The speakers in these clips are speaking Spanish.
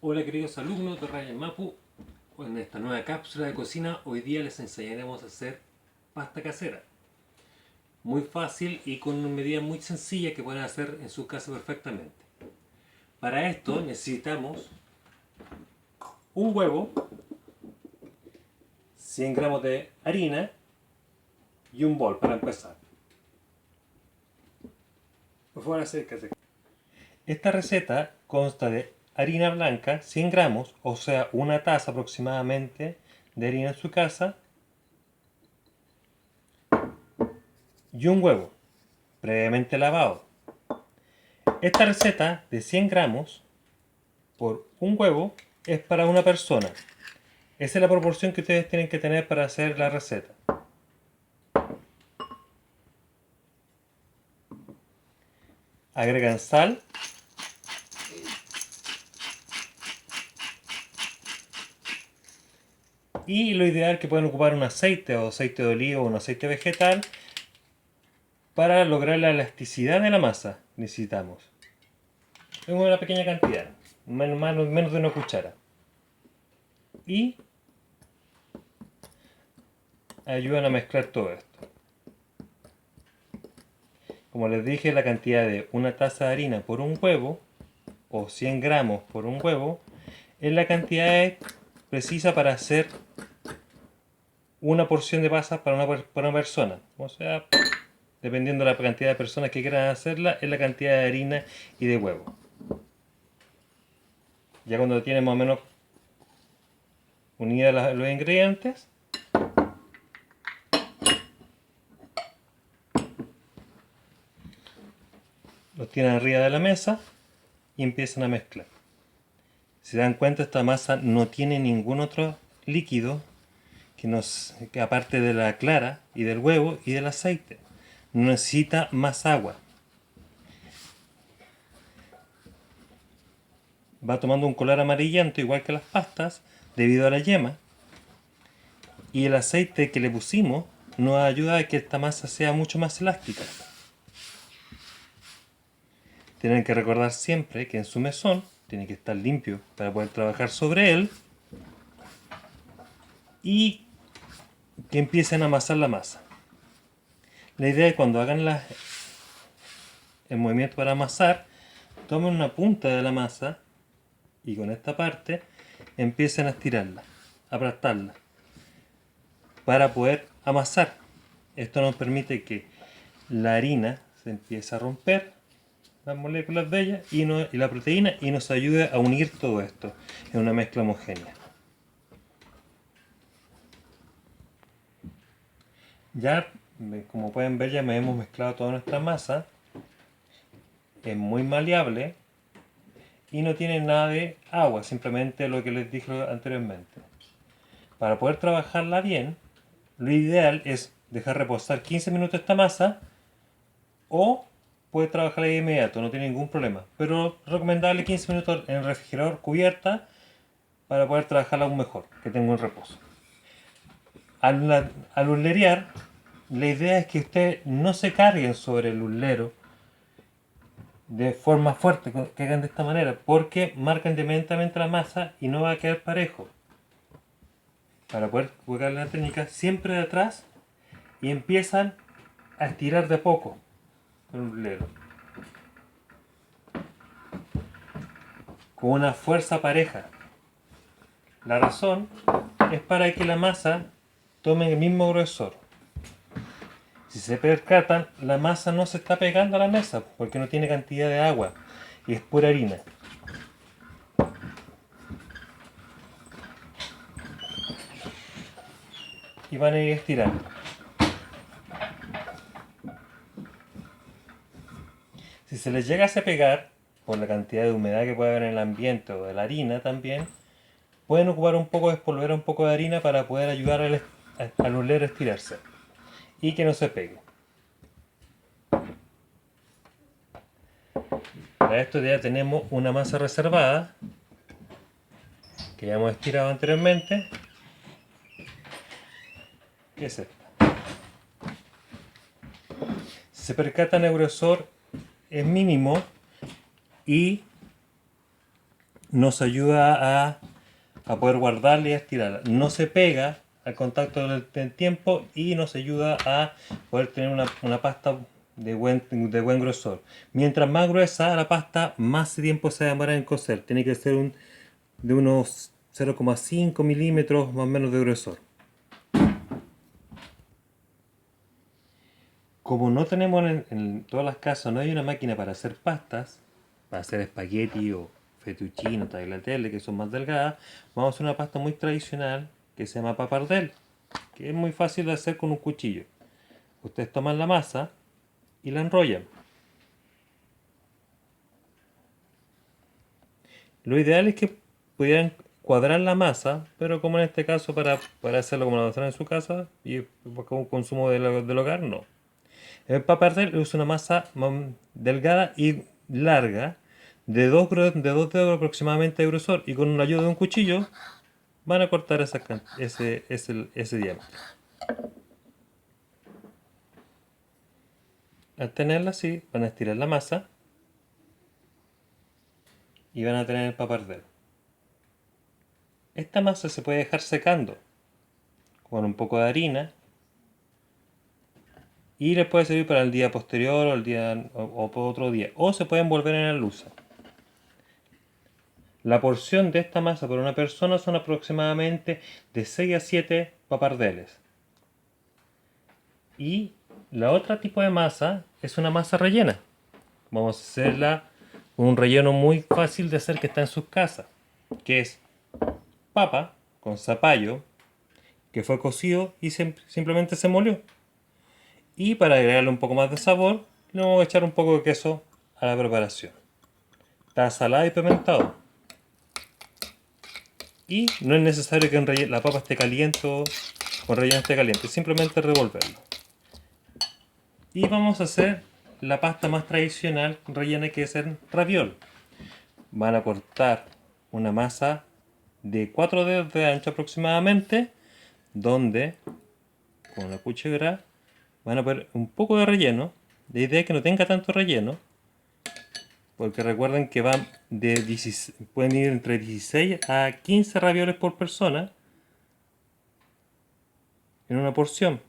Hola queridos alumnos de Ryan Mapu, en esta nueva cápsula de cocina hoy día les enseñaremos a hacer pasta casera. Muy fácil y con una medida muy sencilla que pueden hacer en su casa perfectamente. Para esto necesitamos un huevo, 100 gramos de harina y un bol para empezar. Por favor acércate. Esta receta consta de harina blanca, 100 gramos, o sea, una taza aproximadamente de harina en su casa, y un huevo, previamente lavado. Esta receta de 100 gramos por un huevo es para una persona. Esa es la proporción que ustedes tienen que tener para hacer la receta. Agregan sal. Y lo ideal es que puedan ocupar un aceite o aceite de oliva o un aceite vegetal para lograr la elasticidad de la masa. Necesitamos una pequeña cantidad, menos de una cuchara. Y ayudan a mezclar todo esto. Como les dije, la cantidad de una taza de harina por un huevo, o 100 gramos por un huevo, es la cantidad precisa para hacer una porción de pasas para una persona. O sea, dependiendo de la cantidad de personas que quieran hacerla, es la cantidad de harina y de huevo. Ya cuando tienen más o menos unidos los ingredientes, los tienen arriba de la mesa y empiezan a mezclar. Si se dan cuenta, esta masa no tiene ningún otro líquido que aparte de la clara y del huevo y del aceite. No necesita más agua. Va tomando un color amarillento igual que las pastas debido a la yema, y el aceite que le pusimos nos ayuda a que esta masa sea mucho más elástica. Tienen que recordar siempre que en su mesón tiene que estar limpio para poder trabajar sobre él y que empiecen a amasar la masa. La idea es que cuando hagan el movimiento para amasar, tomen una punta de la masa y con esta parte empiecen a estirarla, a aplastarla para poder amasar. Esto nos permite que la harina se empiece a romper, las moléculas de ella y la proteína, y nos ayude a unir todo esto en una mezcla homogénea. Ya, como pueden ver, ya me hemos mezclado toda nuestra masa. Es muy maleable y no tiene nada de agua, simplemente lo que les dije anteriormente. Para poder trabajarla bien, lo ideal es dejar reposar 15 minutos esta masa, o puedes trabajarla de inmediato, no tiene ningún problema. Pero recomendable 15 minutos en el refrigerador cubierta para poder trabajarla aún mejor, que tenga un reposo. Al hurlerear, la idea es que ustedes no se carguen sobre el hurlero de forma fuerte, que hagan de esta manera, porque marcan inmediatamente la masa y no va a quedar parejo. Para poder jugar la técnica, siempre de atrás, y empiezan a estirar de a poco con el hurlero, con una fuerza pareja. La razón es para que la masa tome el mismo grosor. Si se percatan, la masa no se está pegando a la mesa porque no tiene cantidad de agua y es pura harina. Y van a ir estirando. Si se les llega a pegar, por la cantidad de humedad que puede haber en el ambiente o de la harina también, pueden ocupar un poco de espolvorear un poco de harina para poder ayudar al hurlero a estirarse y que no se pegue. Para esto ya tenemos una masa reservada que ya hemos estirado anteriormente, que es esta. Si se percatan, el grosor es mínimo y nos ayuda a poder guardarla y a estirarla. No se pega al contacto del tiempo y nos ayuda a poder tener una pasta de buen grosor. Mientras más gruesa la pasta, más tiempo se demora en cocer. Tiene que ser de unos 0,5 milímetros más o menos de grosor. Como no tenemos en todas las casas, no hay una máquina para hacer pastas, para hacer espagueti o fettuccine o tagliatelle, que son más delgadas, vamos a hacer una pasta muy tradicional que se llama papardelle, que es muy fácil de hacer con un cuchillo. Ustedes toman la masa y la enrollan. Lo ideal es que pudieran cuadrar la masa, pero como en este caso para hacerlo como lo hacen en su casa y como consumo del hogar, no. El papardelle es una masa delgada y larga, de 2 dedos aproximadamente de grosor, y con la ayuda de un cuchillo van a cortar ese diámetro. Al tenerla así, van a estirar la masa y van a tener el papardelle. Esta masa se puede dejar secando con un poco de harina y les puede servir para el día posterior o para otro día, o se puede envolver en la luz. La porción de esta masa por una persona son aproximadamente de 6 a 7 papardeles. Y la otra tipo de masa es una masa rellena. Vamos a hacerla con un relleno muy fácil de hacer que está en sus casas, que es papa con zapallo, que fue cocido y simplemente se molió. Y para agregarle un poco más de sabor, le vamos a echar un poco de queso a la preparación. Está salada y pimentado. Y no es necesario que la papa esté caliente o el relleno esté caliente, simplemente revolverlo. Y vamos a hacer la pasta más tradicional rellena, que es el raviol. Van a cortar una masa de 4 dedos de ancho aproximadamente, donde con la cuchara van a poner un poco de relleno. La idea es que no tenga tanto relleno, porque recuerden que pueden ir entre 16 a 15 ravioles por persona en una porción.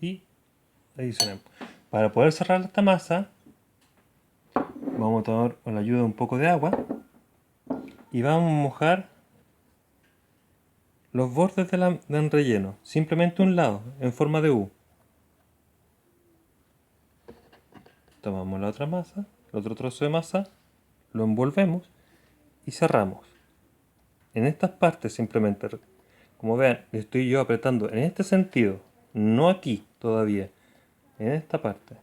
Y adicionemos. Para poder cerrar esta masa, vamos a tomar con la ayuda de un poco de agua y vamos a mojar los bordes del relleno, simplemente un lado, en forma de U. Tomamos la otra masa, el otro trozo de masa, lo envolvemos y cerramos. En estas partes simplemente, como vean, estoy yo apretando en este sentido, no aquí todavía, en esta parte.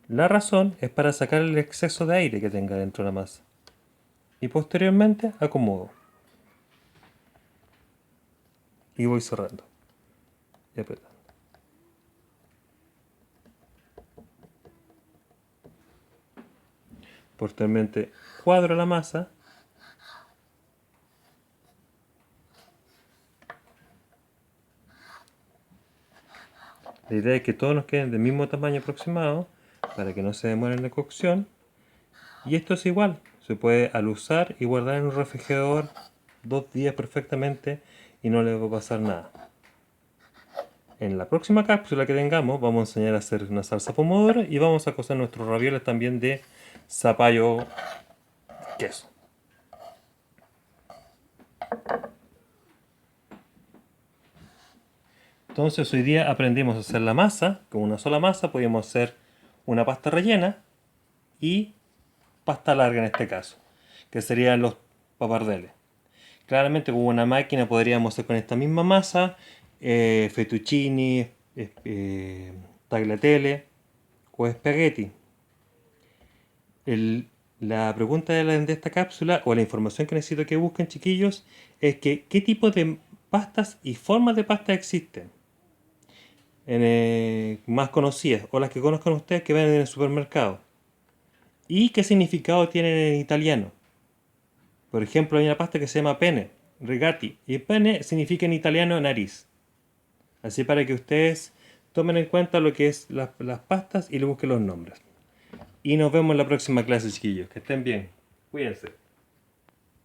La razón es para sacar el exceso de aire que tenga dentro de la masa. Y posteriormente acomodo. Y voy cerrando y apretando. Posteriormente cuadro la masa. La idea es que todos nos queden del mismo tamaño aproximado para que no se demoren la cocción. Y esto es igual, se puede al usar y guardar en un refrigerador 2 días perfectamente y no le va a pasar nada. En la próxima cápsula que tengamos vamos a enseñar a hacer una salsa pomodoro y vamos a cocer nuestros ravioles también de zapallo queso. Entonces hoy día aprendimos a hacer la masa. Con una sola masa podíamos hacer una pasta rellena y pasta larga en este caso, que serían los papardeles. Claramente con una máquina podríamos hacer con esta misma masa fettuccini, tagliatelle o espagueti. La pregunta de esta cápsula, o la información que necesito que busquen, chiquillos, es que qué tipo de pastas y formas de pasta existen más conocidas, o las que conozcan ustedes que venden en el supermercado, y qué significado tienen en italiano. Por ejemplo, hay una pasta que se llama pene, rigati, y pene significa en italiano nariz. Así para que ustedes tomen en cuenta lo que es las pastas y le busquen los nombres. Y nos vemos en la próxima clase, chiquillos. Que estén bien. Cuídense.